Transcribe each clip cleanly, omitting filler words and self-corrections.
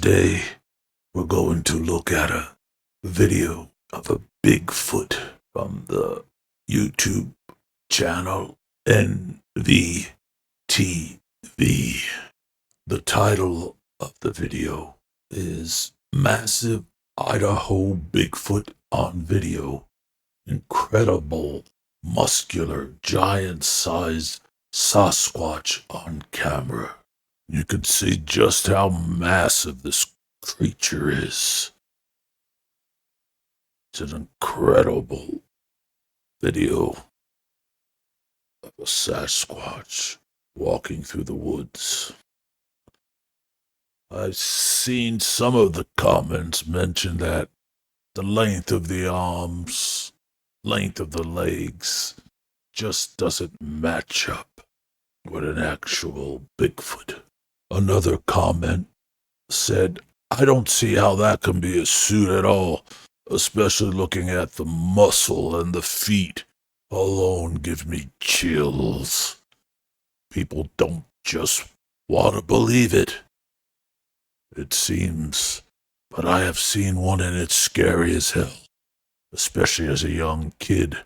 today we're going to look at a video of a Bigfoot from the YouTube channel NVTV. The title of the video is Massive Idaho Bigfoot on Video. Incredible, muscular, giant-sized Sasquatch on camera. You can see just how massive this creature is. It's an incredible video of a Sasquatch walking through the woods. I've seen some of the comments mention that the length of the arms, length of the legs, just doesn't match up with an actual Bigfoot. Another comment said, I don't see how that can be a suit at all, especially looking at the muscle and the feet alone give me chills. People don't just want to believe it. It seems, but I have seen one and it's scary as hell, especially as a young kid,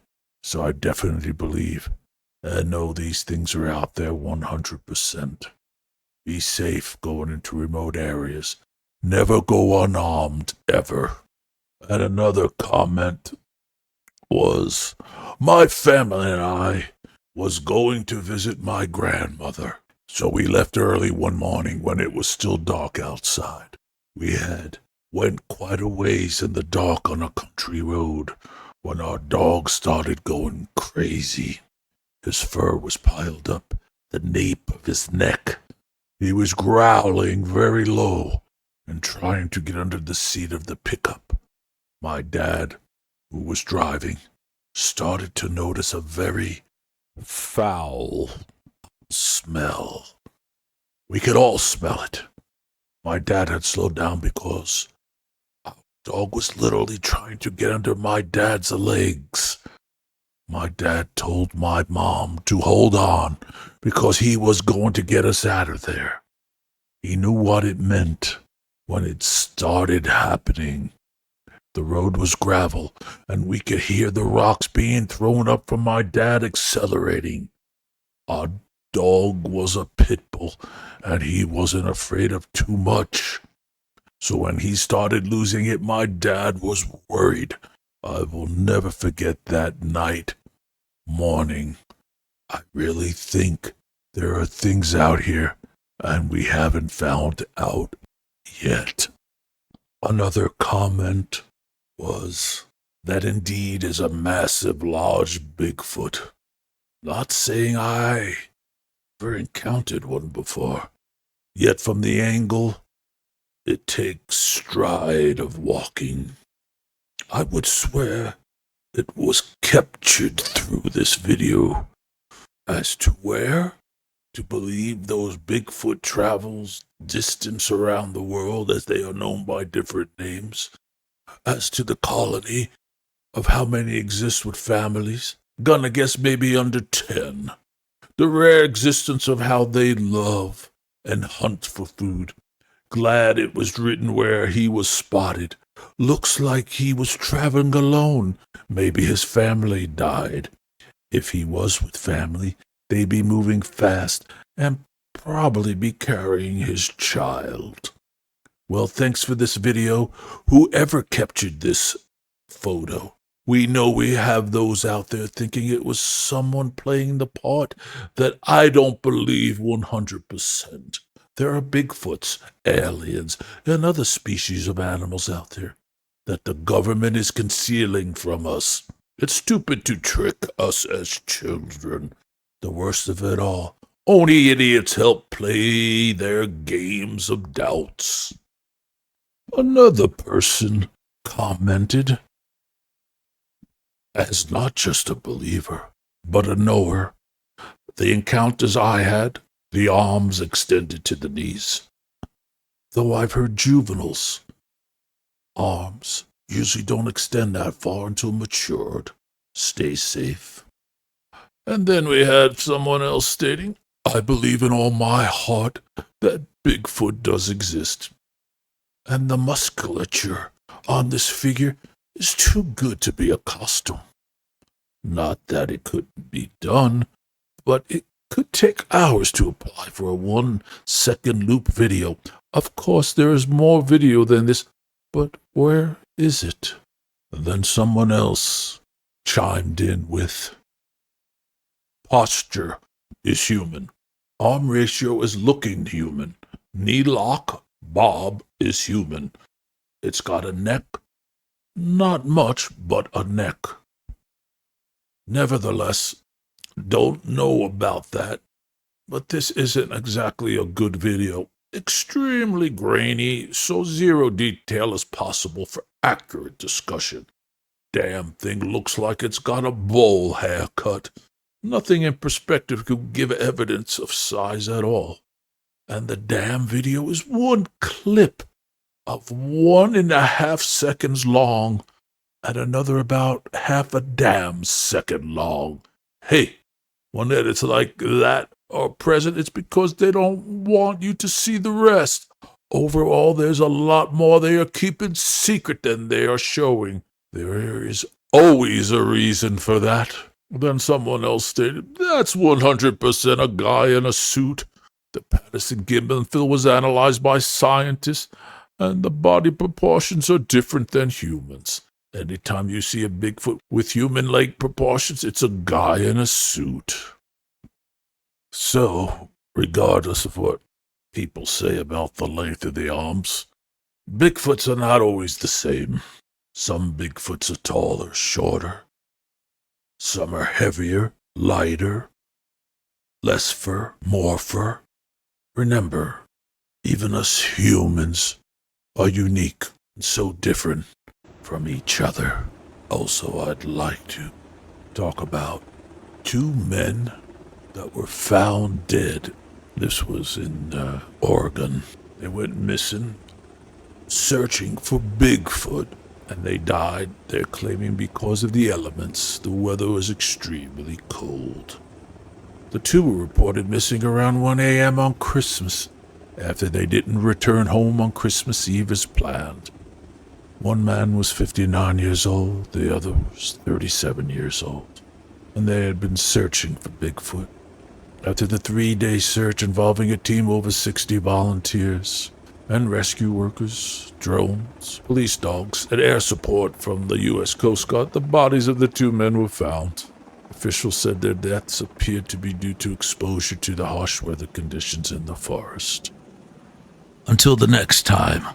so I definitely believe and know these things are out there 100%. Be safe going into remote areas. Never go unarmed, ever. And another comment was, my family and I was going to visit my grandmother, so we left early one morning when it was still dark outside. We had went quite a ways in the dark on a country road when our dog started going crazy. His fur was piled up the nape of his neck. He was growling very low and trying to get under the seat of the pickup. My dad, who was driving, started to notice a very foul smell. We could all smell it. My dad had slowed down because our dog was literally trying to get under my dad's legs. My dad told my mom to hold on because he was going to get us out of there. He knew what it meant when it started happening. The road was gravel, and we could hear the rocks being thrown up from my dad accelerating. Our dog was a pit bull, and he wasn't afraid of too much. So when he started losing it, my dad was worried. I will never forget that morning. I really think there are things out here, and we haven't found out yet. Another comment was, that indeed is a massive, large Bigfoot. Not saying I ever encountered one before, yet from the angle, it takes stride of walking. I would swear it was captured through this video. As to where, to believe those Bigfoot travels distance around the world as they are known by different names. As to the colony of how many exist with families, gonna guess maybe under 10. The rare existence of how they love and hunt for food. Glad it was written where he was spotted. Looks like he was traveling alone. Maybe his family died. If he was with family, they'd be moving fast and probably be carrying his child. Well, thanks for this video. Whoever captured this photo. We know we have those out there thinking it was someone playing the part that I don't believe 100%. There are Bigfoots, aliens, and other species of animals out there that the government is concealing from us. It's stupid to trick us as children. The worst of it all, only idiots help play their games of doubts. Another person commented, as not just a believer, but a knower, the encounters I had, the arms extended to the knees. Though I've heard juveniles' arms usually don't extend that far until matured. Stay safe. And then we had someone else stating, I believe in all my heart that Bigfoot does exist. and the musculature on this figure is too good to be a costume. Not that it couldn't be done, but it could take hours to apply for a 1-second loop video. Of course, there is more video than this, but where is it? Then someone else chimed in with, posture is human. Arm ratio is looking human. Knee lock, bob is human. It's got a neck. Not much, but a neck. Nevertheless, don't know about that, but this isn't exactly a good video. Extremely grainy, so zero detail is possible for accurate discussion. Damn thing looks like it's got a bowl haircut. Nothing in perspective could give evidence of size at all. And the damn video is one clip of 1.5 seconds long and another about half a damn second long. Hey, when edits like that are present, it's because they don't want you to see the rest. Overall, there's a lot more they are keeping secret than they are showing. There is always a reason for that. Then someone else stated, that's 100% a guy in a suit. The Patterson-Gimlin film was analyzed by scientists, and the body proportions are different than humans. Anytime you see a Bigfoot with human leg proportions, it's a guy in a suit. So, regardless of what people say about the length of the arms, Bigfoots are not always the same. Some Bigfoots are taller, shorter. Some are heavier, lighter, less fur, more fur. Remember, even us humans are unique and so different from each other. Also, I'd like to talk about 2 men that were found dead. This was in Oregon. They went missing, searching for Bigfoot, and they died, they're claiming, because of the elements. The weather was extremely cold. The 2 were reported missing around 1 a.m. on Christmas, after they didn't return home on Christmas Eve as planned. One man was 59 years old, the other was 37 years old, and they had been searching for Bigfoot. After the 3-day search involving a team of over 60 volunteers and rescue workers, drones, police dogs, and air support from the U.S. Coast Guard, the bodies of the 2 men were found. Officials said their deaths appeared to be due to exposure to the harsh weather conditions in the forest. Until the next time,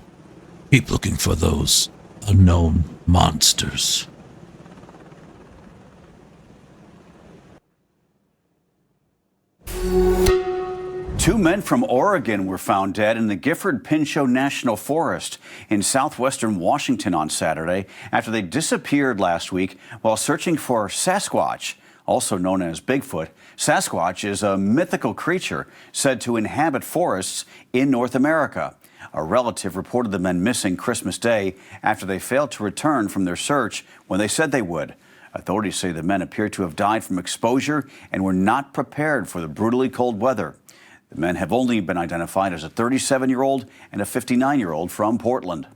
keep looking for those unknown monsters. Two men from Oregon were found dead in the Gifford-Pinchot National Forest in southwestern Washington on Saturday after they disappeared last week while searching for Sasquatch, also known as Bigfoot. Sasquatch is a mythical creature said to inhabit forests in North America. A relative reported the men missing Christmas Day after they failed to return from their search when they said they would. Authorities say the men appear to have died from exposure and were not prepared for the brutally cold weather. The men have only been identified as a 37-year-old and a 59-year-old from Portland.